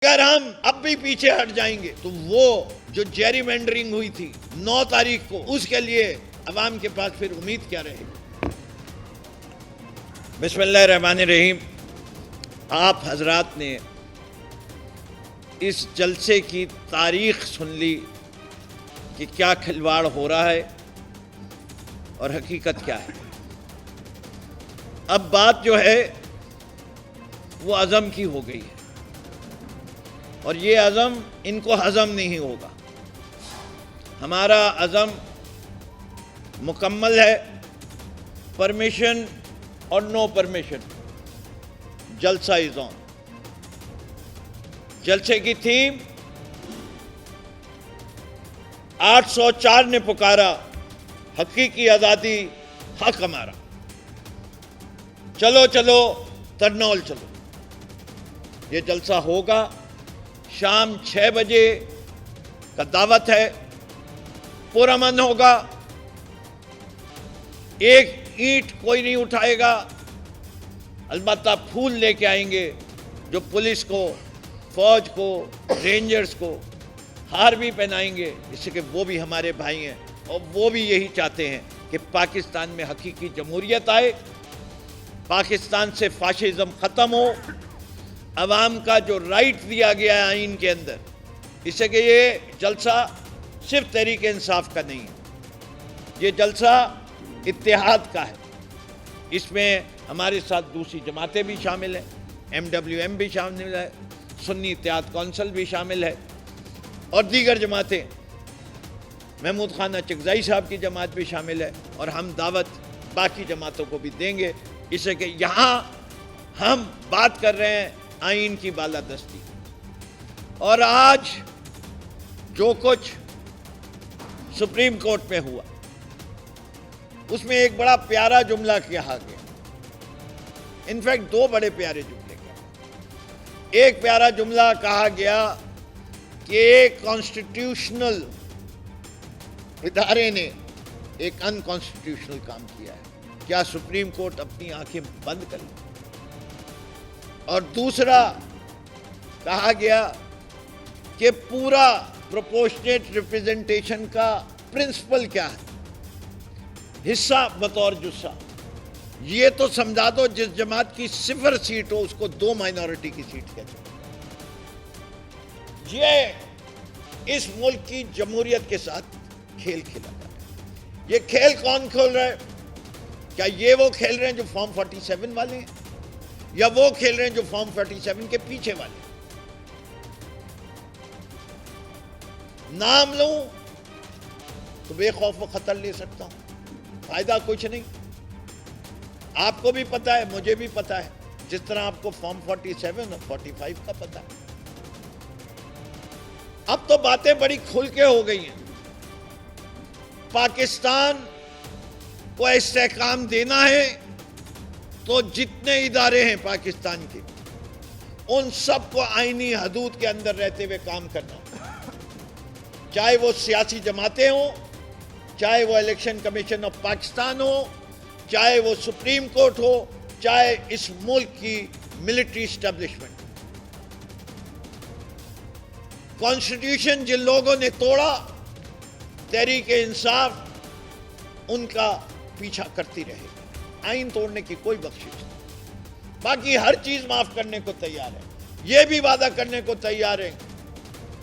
اگر ہم اب بھی پیچھے ہٹ جائیں گے تو وہ جو جیری مینڈرنگ ہوئی تھی 9 تاریخ کو، اس کے لیے عوام کے پاس پھر امید کیا رہے گی؟ بسم اللہ الرحمن الرحیم۔ آپ حضرات نے اس جلسے کی تاریخ سن لی کہ کیا کھلواڑ ہو رہا ہے اور حقیقت کیا ہے۔ اب بات جو ہے وہ عزم کی ہو گئی ہے، اور یہ عزم ان کو ہضم نہیں ہوگا۔ ہمارا عزم مکمل ہے، پرمیشن اور نو پرمیشن، جلسہ از آن۔ جلسے کی تھیم 804 نے پکارا، حقیقی آزادی حق ہمارا، چلو چلو ترنول چلو۔ یہ جلسہ ہوگا، شام 6 بجے کا دعوت ہے، پرامن ہوگا، ایک اینٹ کوئی نہیں اٹھائے گا، البتہ پھول لے کے آئیں گے جو پولیس کو، فوج کو، رینجرز کو ہار بھی پہنائیں گے، اس سے کہ وہ بھی ہمارے بھائی ہیں اور وہ بھی یہی چاہتے ہیں کہ پاکستان میں حقیقی جمہوریت آئے، پاکستان سے فاشزم ختم ہو، عوام کا جو رائٹ دیا گیا ہے آئین کے اندر، اس سے کہ یہ جلسہ صرف تحریک انصاف کا نہیں ہے، یہ جلسہ اتحاد کا ہے۔ اس میں ہمارے ساتھ دوسری جماعتیں بھی شامل ہیں، MWM بھی شامل ہے، سنی اتحاد کونسل بھی شامل ہے، اور دیگر جماعتیں، محمود خانہ چغزائی صاحب کی جماعت بھی شامل ہے، اور ہم دعوت باقی جماعتوں کو بھی دیں گے، اس سے کہ یہاں ہم بات کر رہے ہیں آئین کی بالادستی۔ اور آج جو کچھ سپریم کورٹ میں ہوا، اس میں ایک بڑا پیارا جملہ کہا گیا، انفیکٹ 2 بڑے پیارے جملے کہے۔ ایک پیارا جملہ کہا گیا کہ ایک کانسٹیٹیوشنل ادارے نے ایک ان کانسٹیٹیوشنل کام کیا ہے، کیا سپریم کورٹ اپنی آنکھیں بند کر لے؟ اور دوسرا کہا گیا کہ پورا پروپورشنیٹ ریپرزنٹیشن کا پرنسپل کیا ہے، حصہ بطور جسہ۔ یہ تو سمجھا دو جس جماعت کی 0 سیٹ ہو اس کو 2 مائنورٹی کی سیٹ کہتے ہیں۔ یہ اس ملک کی جمہوریت کے ساتھ کھیل کھیلا جا رہا ہے۔ یہ کھیل کون کھیل رہا ہے؟ کیا یہ وہ کھیل رہے ہیں جو فارم 47 والے ہیں، یا وہ کھیل رہے ہیں جو فارم 47 کے پیچھے والے ہیں؟ نام لوں تو بے خوف و خطر لے سکتا ہوں، فائدہ کچھ نہیں۔ آپ کو بھی پتا ہے، مجھے بھی پتا ہے، جس طرح آپ کو فارم 47 اور 45 کا پتا ہے۔ اب تو باتیں بڑی کھل کے ہو گئی ہیں۔ پاکستان کو استحکام دینا ہے تو جتنے ادارے ہیں پاکستان کے، ان سب کو آئینی حدود کے اندر رہتے ہوئے کام کرنا، چاہے وہ سیاسی جماعتیں ہوں، چاہے وہ الیکشن کمیشن آف پاکستان ہو، چاہے وہ سپریم کورٹ ہو، چاہے اس ملک کی ملٹری اسٹیبلشمنٹ۔ کانسٹیٹیوشن جن لوگوں نے توڑا، تحریک انصاف ان کا پیچھا کرتی رہے گی، آئین توڑنے کی کوئی بخشش نہیں۔ باقی ہر چیز معاف کرنے کو تیار ہے، یہ بھی وعدہ کرنے کو تیار ہے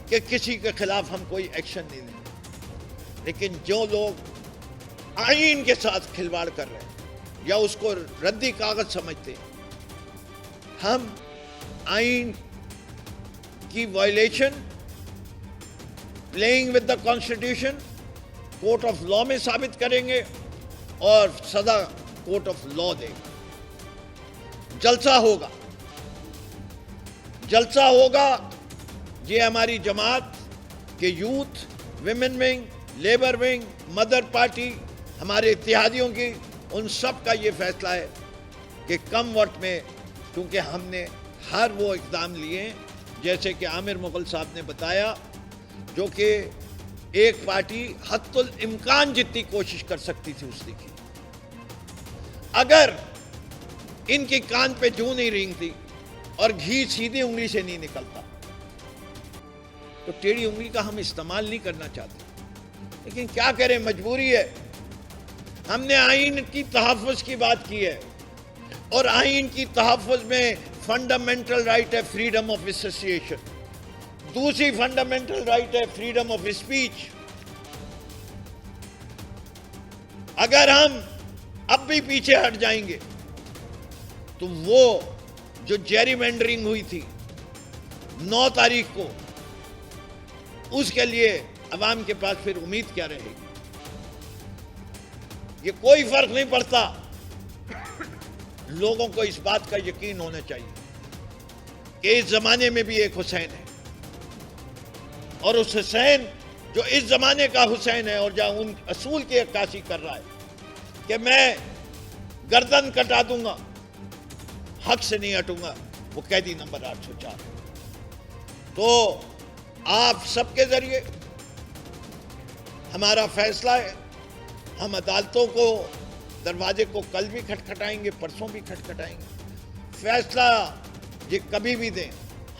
کہ کسی کے خلاف ہم کوئی ایکشن نہیں لیں گے، لیکن جو لوگ آئین کے ساتھ کھلواڑ کر رہے ہیں یا اس کو ردی کاغذ سمجھتے ہیں، ہم آئین کی violation, playing with the constitution, court of law میں ثابت کریں گے اور سزا کورٹ آف لا دے گا۔ جلسہ ہوگا، جلسہ ہوگا، یہ ہماری جماعت کے youth, women wing, labour wing, mother party, ہمارے اتحادیوں کی، ان سب کا یہ فیصلہ ہے کہ کم وقت میں، کیونکہ ہم نے ہر وہ اقدام لیے ہیں جیسے کہ عامر مغل صاحب نے بتایا، جو کہ ایک پارٹی حتی الامکان جتنی کوشش کر سکتی تھی اس نے کی۔ اگر ان کی کان پہ جوں نہیں رینگتی اور گھی سیدھی انگلی سے نہیں نکلتا تو ٹیڑھی انگلی کا ہم استعمال نہیں کرنا چاہتے، لیکن کیا کریں، مجبوری ہے۔ ہم نے آئین کی تحفظ کی بات کی ہے، اور آئین کی تحفظ میں فنڈامنٹل رائٹ ہے فریڈم آف ایسوسیشن، دوسری فنڈامنٹل رائٹ ہے فریڈم آف اسپیچ۔ اگر ہم اب بھی پیچھے ہٹ جائیں گے تو وہ جو جیری مینڈرنگ ہوئی تھی 9 تاریخ کو، اس کے لیے عوام کے پاس پھر امید کیا رہے گی؟ یہ کوئی فرق نہیں پڑتا، لوگوں کو اس بات کا یقین ہونا چاہیے کہ اس زمانے میں بھی ایک حسین ہے، اور اس حسین جو اس زمانے کا حسین ہے اور جہاں ان اصول کی عکاسی کر رہا ہے کہ میں گردن کٹا دوں گا، حق سے نہیں ہٹوں گا، وہ قیدی نمبر 804۔ تو آپ سب کے ذریعے ہمارا فیصلہ ہے، ہم عدالتوں کو دروازے کو کل بھی کھٹکھٹائیں گے، پرسوں بھی کھٹکھٹائیں گے، فیصلہ یہ کبھی بھی دیں،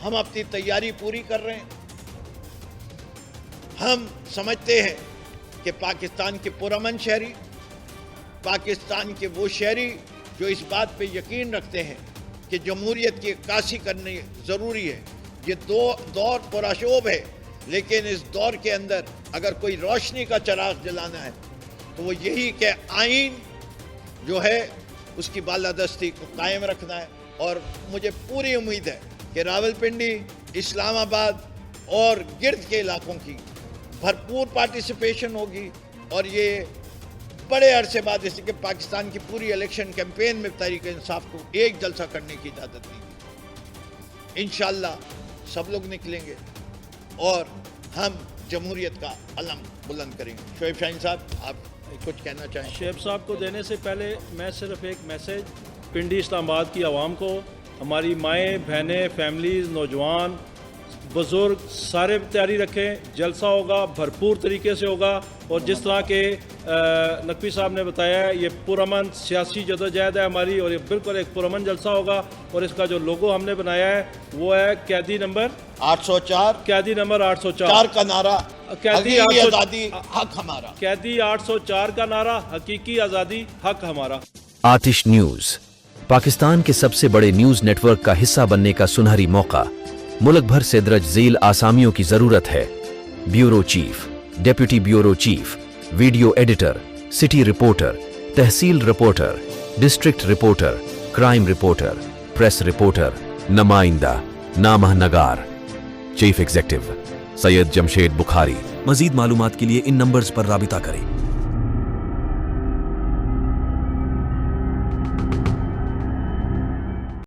ہم اپنی تیاری پوری کر رہے ہیں۔ ہم سمجھتے ہیں کہ پاکستان کے پرامن شہری، پاکستان کے وہ شہری جو اس بات پہ یقین رکھتے ہیں کہ جمہوریت کی عکاسی کرنی ضروری ہے۔ یہ دور پرآشوب ہے، لیکن اس دور کے اندر اگر کوئی روشنی کا چراغ جلانا ہے تو وہ یہی کہ آئین جو ہے اس کی بالادستی کو قائم رکھنا ہے۔ اور مجھے پوری امید ہے کہ راولپنڈی، اسلام آباد اور گرد کے علاقوں کی بھرپور پارٹیسپیشن ہوگی، اور یہ بڑے عرصے بعد اس کہ پاکستان کی پوری الیکشن کیمپین میں تحریک انصاف کو ایک جلسہ کرنے کی اجازت دی گئی۔ انشاءاللہ سب لوگ نکلیں گے اور ہم جمہوریت کا علم بلند کریں گے۔ شعیب شاہین صاحب، آپ کچھ کہنا چاہیں؟ شعیب صاحب کو دینے سے پہلے میں صرف ایک میسیج پنڈی اسلام آباد کی عوام کو، ہماری مائیں بہنیں، فیملیز، نوجوان، بزرگ سارے تیاری رکھیں، جلسہ ہوگا، بھرپور طریقے سے ہوگا، اور جس طرح کے نقوی صاحب نے بتایا ہے یہ پرامن سیاسی جدوجہد ہے ہماری، اور یہ بالکل ایک پرامن جلسہ ہوگا، اور اس کا جو لوگو ہم نے بنایا ہے وہ ہے قیدی نمبر 804، قیدی نمبر 804 4 کا نعرہ، قیدی حقیقی آزادی حق ہمارا، قیدی 804 کا نعرہ، حقیقی آزادی حق ہمارا۔ آتش نیوز پاکستان کے سب سے بڑے نیوز نیٹ ورک کا حصہ بننے کا سنہری موقع، ملک بھر سے درج ذیل آسامیوں کی ضرورت ہے۔ Bureau chief, deputy bureau chief, video editor, city reporter, tehsil reporter, district reporter, crime reporter, press reporter, نمائندہ، نامہ نگار۔ Chief executive Syed Jamshed Bukhari. مزید معلومات کے لیے ان نمبرز پر رابطہ کریں۔